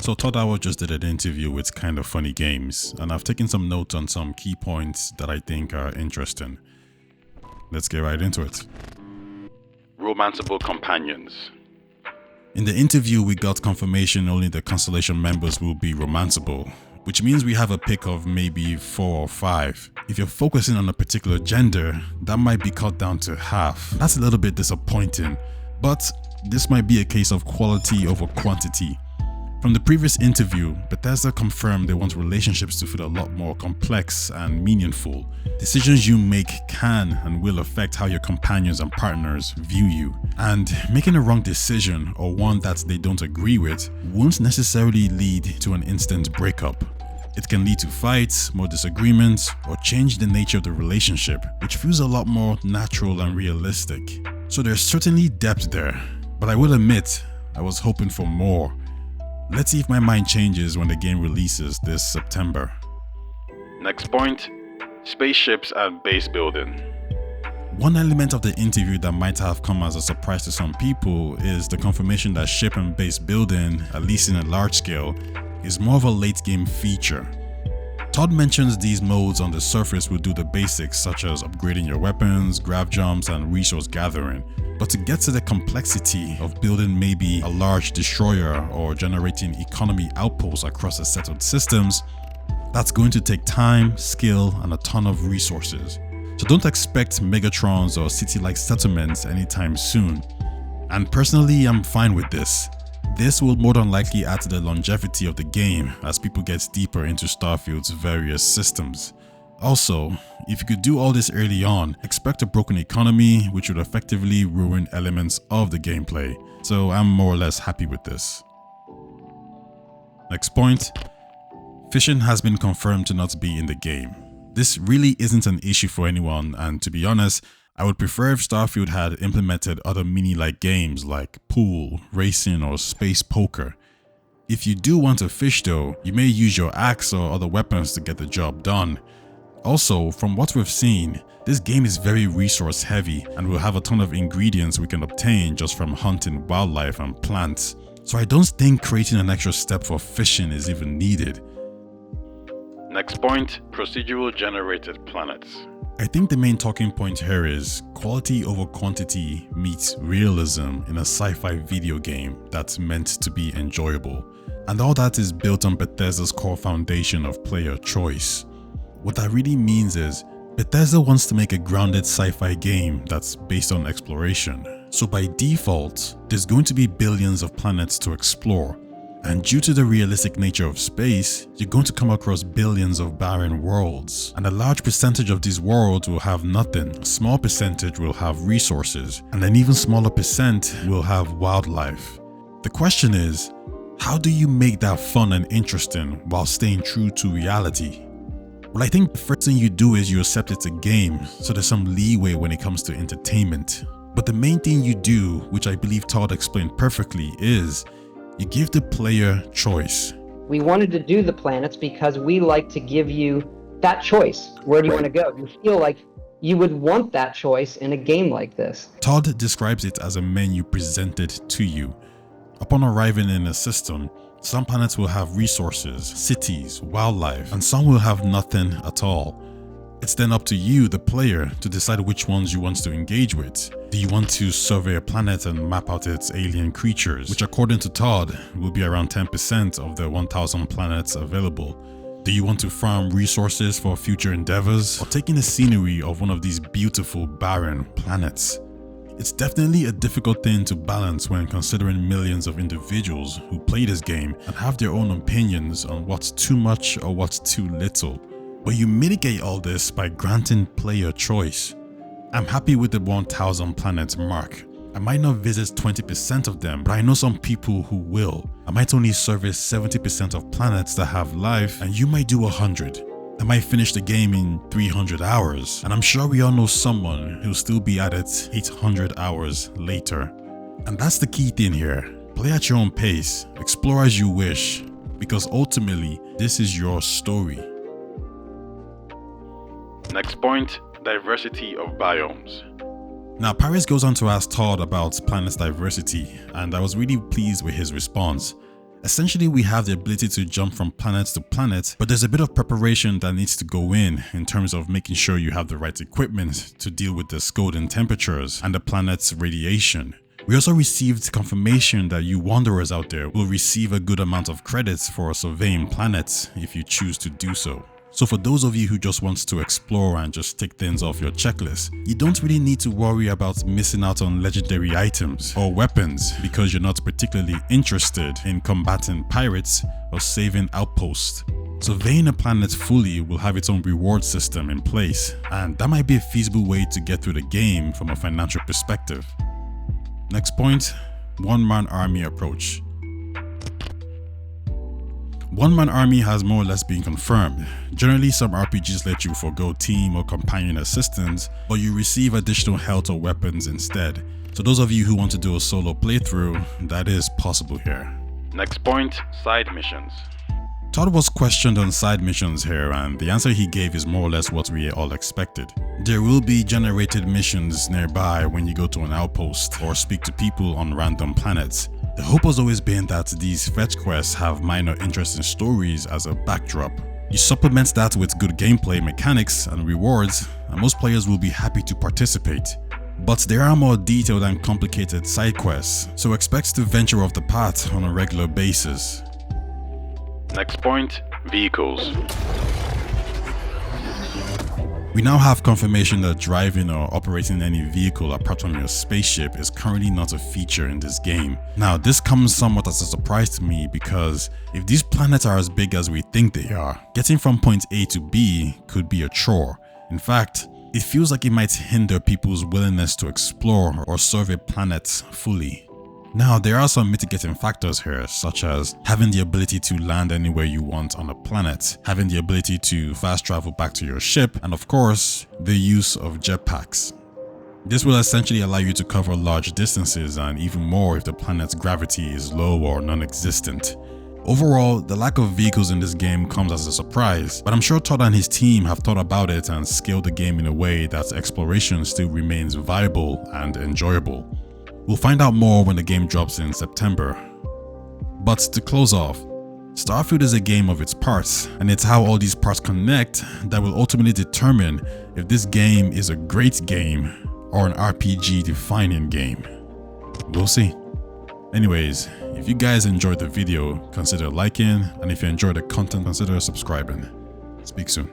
So Todd Howard just did an interview with Kind of Funny Games, and I've taken some notes on some key points that I think are interesting. Let's get right into it. Romanceable companions. In the interview, we got confirmation only the Constellation members will be romanceable, which means we have a pick of maybe 4 or 5. If you're focusing on a particular gender, that might be cut down to half. That's a little bit disappointing, but this might be a case of quality over quantity. From the previous interview, Bethesda confirmed they want relationships to feel a lot more complex and meaningful. Decisions you make can and will affect how your companions and partners view you. And making a wrong decision or one that they don't agree with won't necessarily lead to an instant breakup. It can lead to fights, more disagreements, or change the nature of the relationship, which feels a lot more natural and realistic. So there's certainly depth there, but I will admit, I was hoping for more. Let's see if my mind changes when the game releases this September. Next point, spaceships and base building. One element of the interview that might have come as a surprise to some people is the confirmation that ship and base building, at least in a large scale, is more of a late game feature. Todd mentions these modes on the surface will do the basics such as upgrading your weapons, grav jumps, and resource gathering. But to get to the complexity of building maybe a large destroyer or generating economy outposts across a set of systems, that's going to take time, skill, and a ton of resources. So don't expect Megatrons or city-like settlements anytime soon. And personally, I'm fine with this. This will more than likely add to the longevity of the game as people get deeper into Starfield's various systems. Also, if you could do all this early on, expect a broken economy which would effectively ruin elements of the gameplay. So I'm more or less happy with this. Next point, fishing has been confirmed to not be in the game. This really isn't an issue for anyone, and to be honest, I would prefer if Starfield had implemented other mini-like games like pool, racing, or space poker. If you do want to fish though, you may use your axe or other weapons to get the job done. Also, from what we've seen, this game is very resource heavy and will have a ton of ingredients we can obtain just from hunting wildlife and plants. So I don't think creating an extra step for fishing is even needed. Next point, procedural generated planets. I think the main talking point here is quality over quantity meets realism in a sci-fi video game that's meant to be enjoyable. And all that is built on Bethesda's core foundation of player choice. What that really means is Bethesda wants to make a grounded sci-fi game that's based on exploration. So by default, there's going to be billions of planets to explore. And due to the realistic nature of space, you're going to come across billions of barren worlds. And a large percentage of these worlds will have nothing. A small percentage will have resources. And an even smaller percent will have wildlife. The question is, how do you make that fun and interesting while staying true to reality? Well, I think the first thing you do is you accept it's a game, so there's some leeway when it comes to entertainment. But the main thing you do, which I believe Todd explained perfectly, is you give the player choice. We wanted to do the planets because we like to give you that choice. Where do you want to go? You feel like you would want that choice in a game like this. Todd describes it as a menu presented to you. Upon arriving in a system, some planets will have resources, cities, wildlife, and some will have nothing at all. It's then up to you, the player, to decide which ones you want to engage with. Do you want to survey a planet and map out its alien creatures, which according to Todd will be around 10% of the 1,000 planets available? Do you want to farm resources for future endeavors, or take in the scenery of one of these beautiful barren planets? It's definitely a difficult thing to balance when considering millions of individuals who play this game and have their own opinions on what's too much or what's too little. But you mitigate all this by granting player choice. I'm happy with the 1,000 planets mark. I might not visit 20% of them, but I know some people who will. I might only service 70% of planets that have life, and you might do 100. I might finish the game in 300 hours, and I'm sure we all know someone who'll still be at it 800 hours later. And that's the key thing here. Play at your own pace, explore as you wish, because ultimately, this is your story. Next point, diversity of biomes. Now, Paris goes on to ask Todd about planet's diversity, and I was really pleased with his response. Essentially, we have the ability to jump from planet to planet, but there's a bit of preparation that needs to go in terms of making sure you have the right equipment to deal with the Scolding temperatures and the planet's radiation. We also received confirmation that you wanderers out there will receive a good amount of credits for surveying planets if you choose to do so. So for those of you who just want to explore and just tick things off your checklist, you don't really need to worry about missing out on legendary items or weapons because you're not particularly interested in combating pirates or saving outposts. Surveying a planet fully will have its own reward system in place, and that might be a feasible way to get through the game from a financial perspective. Next point, one-man army approach. One-man army has more or less been confirmed. Generally, some RPGs let you forgo team or companion assistance, but you receive additional health or weapons instead. So those of you who want to do a solo playthrough, that is possible here. Next point, side missions. Todd was questioned on side missions here, and the answer he gave is more or less what we all expected. There will be generated missions nearby when you go to an outpost or speak to people on random planets. The hope has always been that these fetch quests have minor interesting stories as a backdrop. You supplement that with good gameplay mechanics and rewards, and most players will be happy to participate. But there are more detailed and complicated side quests, so expect to venture off the path on a regular basis. Next point, vehicles. We now have confirmation that driving or operating any vehicle apart from your spaceship is currently not a feature in this game. Now, this comes somewhat as a surprise to me because if these planets are as big as we think they are, getting from point A to B could be a chore. In fact, it feels like it might hinder people's willingness to explore or survey planets fully. Now, there are some mitigating factors here, such as having the ability to land anywhere you want on a planet, having the ability to fast travel back to your ship, and of course, the use of jetpacks. This will essentially allow you to cover large distances and even more if the planet's gravity is low or non-existent. Overall, the lack of vehicles in this game comes as a surprise, but I'm sure Todd and his team have thought about it and scaled the game in a way that exploration still remains viable and enjoyable. We'll find out more when the game drops in September. But to close off, Starfield is a game of its parts, and it's how all these parts connect that will ultimately determine if this game is a great game or an RPG defining game. We'll see. Anyways, if you guys enjoyed the video, consider liking, and if you enjoyed the content, consider subscribing. Speak soon.